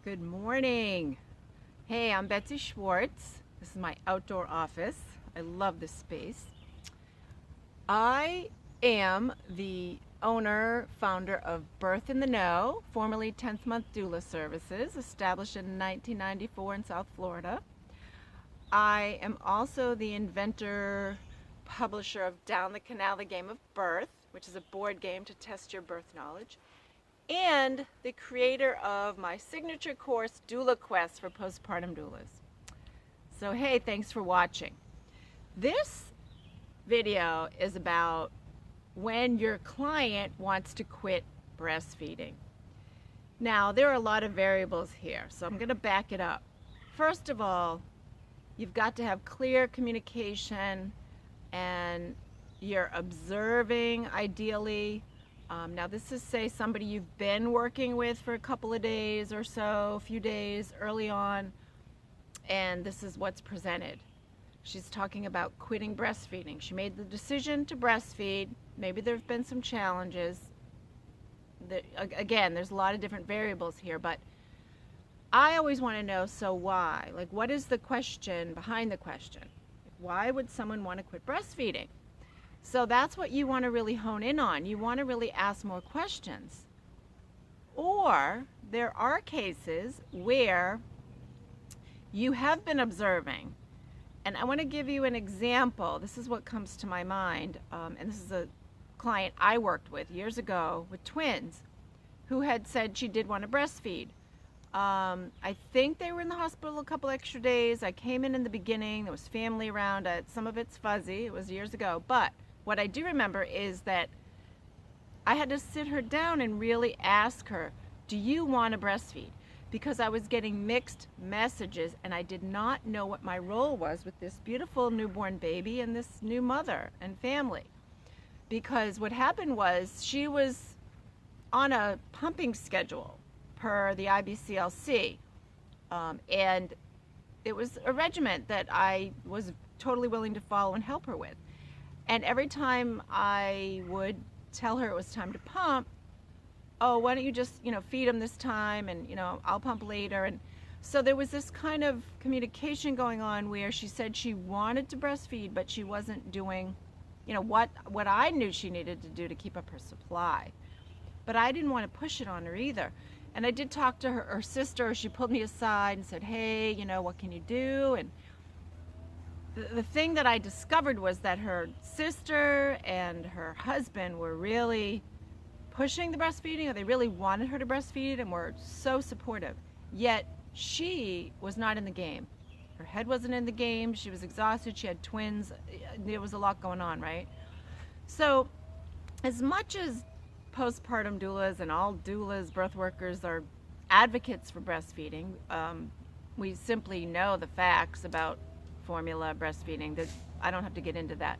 Good morning. Hey, I'm Betsy Schwartz. This is my outdoor office. I love this space. I am the owner, founder of Birth in the Know, formerly 10th Month Doula Services, established in 1994 in South Florida. I am also the inventor, publisher of Down the Canal, the Game of Birth, which is a board game to test your birth knowledge, and the creator of my signature course, Doula Quest for Postpartum Doulas. So hey, thanks for watching. This video is about when your client wants to quit breastfeeding. Now, there are a lot of variables here, so I'm going to back it up. First of all, you've got to have clear communication, and you're observing ideally. Now this is, say, somebody you've been working with for a couple of days or so, a few days early on, and this is what's presented. She's talking about quitting breastfeeding. She made the decision to breastfeed. Maybe there have been some challenges. Again, there's a lot of different variables here, but I always want to know, so why? Like, what is the question behind the question? Why would someone want to quit breastfeeding? So that's what you want to really hone in on. You want to really ask more questions. Or there are cases where you have been observing. And I want to give you an example. This is what comes to my mind. And this is a client I worked with years ago with twins who had said she did want to breastfeed. I think they were in the hospital a couple extra days. I came in the beginning. There was family around. Some of it's fuzzy. It was years ago. But what I do remember is that I had to sit her down and really ask her, do you want to breastfeed? Because I was getting mixed messages and I did not know what my role was with this beautiful newborn baby and this new mother and family. Because what happened was she was on a pumping schedule per the IBCLC, and it was a regimen that I was totally willing to follow and help her with. And every time I would tell her it was time to pump, oh, why don't you just, feed him this time, and, I'll pump later. And so there was this kind of communication going on where she said she wanted to breastfeed, but she wasn't doing, what I knew she needed to do to keep up her supply. But I didn't want to push it on her either. And I did talk to her sister. She pulled me aside and said, hey, what can you do? And the thing that I discovered was that her sister and her husband were really pushing the breastfeeding, or they really wanted her to breastfeed and were so supportive. Yet she was not in the game. Her head wasn't in the game. She was exhausted. She had twins. There was a lot going on, right? So as much as postpartum doulas and all doulas, birth workers, are advocates for breastfeeding, we simply know the facts about formula breastfeeding. That I don't have to get into that.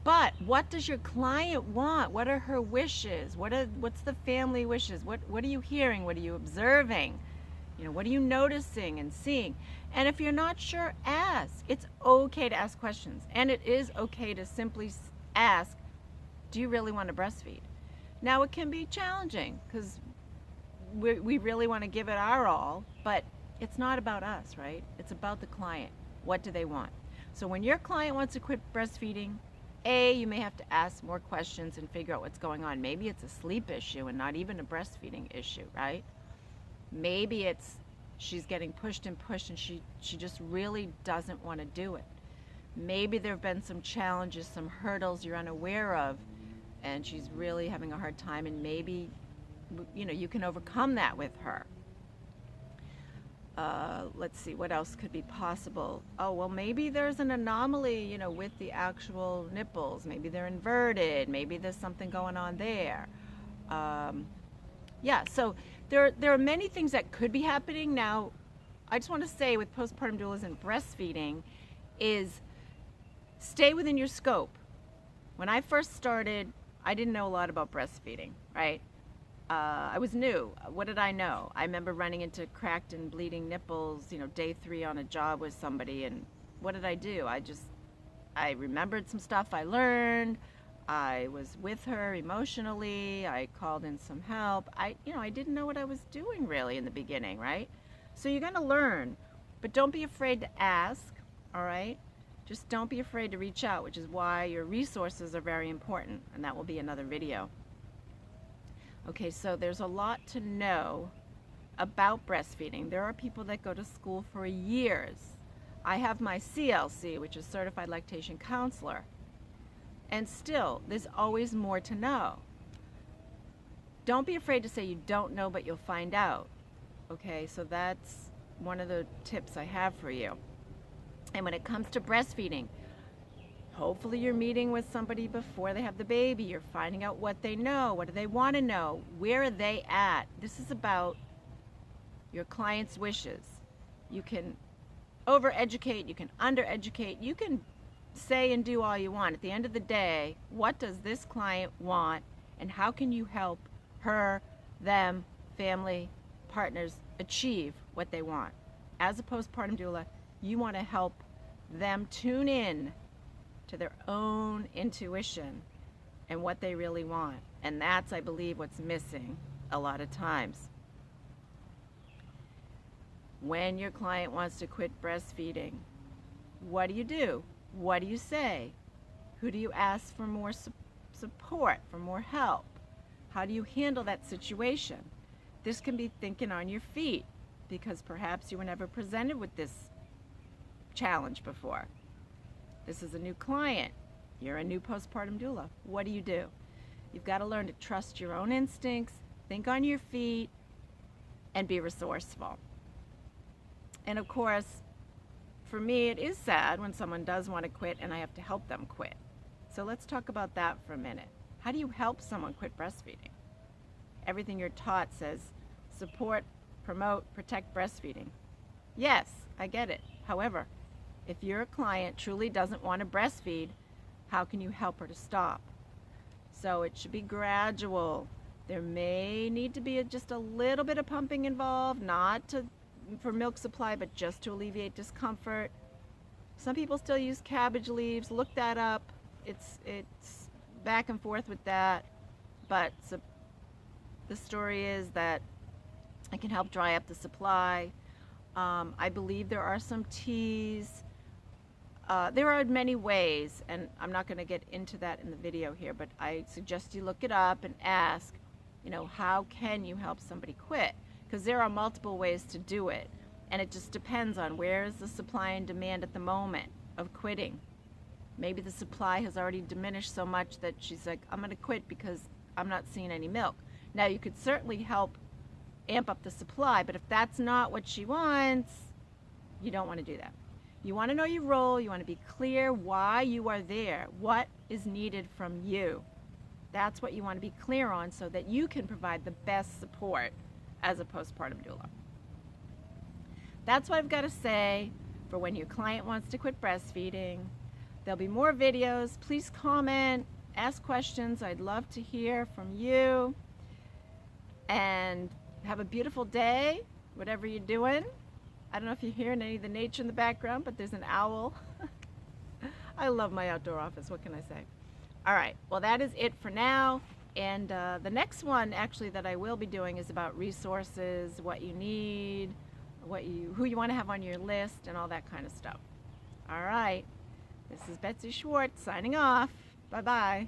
But what does your client want? What are her wishes? What's the family wishes? What are you hearing? What are you observing? What are you noticing and seeing? And if you're not sure, ask. It's okay to ask questions, and it is okay to simply ask, do you really want to breastfeed? Now, it can be challenging because we really want to give it our all, but it's not about us, right? It's about the client. What do they want? So when your client wants to quit breastfeeding, you may have to ask more questions and figure out what's going on. Maybe it's a sleep issue and not even a breastfeeding issue, right? Maybe it's she's getting pushed and pushed and she just really doesn't want to do it. Maybe there have been some challenges, some hurdles you're unaware of, and she's really having a hard time, and maybe you can overcome that with her. Let's see, what else could be possible? Oh, well, maybe there's an anomaly, with the actual nipples. Maybe they're inverted. Maybe there's something going on there. Yeah, so there are many things that could be happening. Now, I just want to say with postpartum doulas and breastfeeding is stay within your scope. When I first started, I didn't know a lot about breastfeeding, right? I was new. What did I know? I remember running into cracked and bleeding nipples, day 3 on a job with somebody, and what did I do? I remembered some stuff I learned. I was with her emotionally. I called in some help. I didn't know what I was doing really in the beginning, right? So you're going to learn, but don't be afraid to ask, all right? Just don't be afraid to reach out, which is why your resources are very important, and that will be another video. Okay, so there's a lot to know about breastfeeding. There are people that go to school for years. I have my CLC, which is Certified Lactation Counselor, and still, there's always more to know. Don't be afraid to say you don't know, but you'll find out. Okay, so that's one of the tips I have for you. And when it comes to breastfeeding, hopefully you're meeting with somebody before they have the baby. You're finding out what they know, what do they want to know, where are they at. This is about your client's wishes. You can over-educate, you can under-educate, you can say and do all you want. At the end of the day, what does this client want, and how can you help her, them, family, partners achieve what they want? As a postpartum doula, you want to help them tune in to their own intuition and what they really want. And that's, I believe, what's missing a lot of times. When your client wants to quit breastfeeding, what do? What do you say? Who do you ask for more support, for more help? How do you handle that situation? This can be thinking on your feet, because perhaps you were never presented with this challenge before. This is a new client. You're a new postpartum doula. What do? You've got to learn to trust your own instincts, think on your feet, and be resourceful. And of course, for me, it is sad when someone does want to quit and I have to help them quit. So let's talk about that for a minute. How do you help someone quit breastfeeding? Everything you're taught says support, promote, protect breastfeeding. Yes, I get it. However, if your client truly doesn't want to breastfeed, how can you help her to stop? So it should be gradual. There may need to be just a little bit of pumping involved, not for milk supply, but just to alleviate discomfort. Some people still use cabbage leaves. Look that up. It's back and forth with that. But the story is that it can help dry up the supply. I believe there are some teas. There are many ways, and I'm not going to get into that in the video here, but I suggest you look it up and ask, how can you help somebody quit? Because there are multiple ways to do it, and it just depends on where is the supply and demand at the moment of quitting. Maybe the supply has already diminished so much that she's like, I'm going to quit because I'm not seeing any milk. Now, you could certainly help amp up the supply, but if that's not what she wants, you don't want to do that. You want to know your role. You want to be clear why you are there, what is needed from you. That's what you want to be clear on so that you can provide the best support as a postpartum doula. That's what I've got to say for when your client wants to quit breastfeeding. There'll be more videos. Please comment, ask questions. I'd love to hear from you. And have a beautiful day, whatever you're doing. I don't know if you're hearing any of the nature in the background, but there's an owl. I love my outdoor office. What can I say? All right. Well, that is it for now. And the next one, actually, that I will be doing is about resources, what you need, who you want to have on your list, and all that kind of stuff. All right. This is Betsy Schwartz signing off. Bye-bye.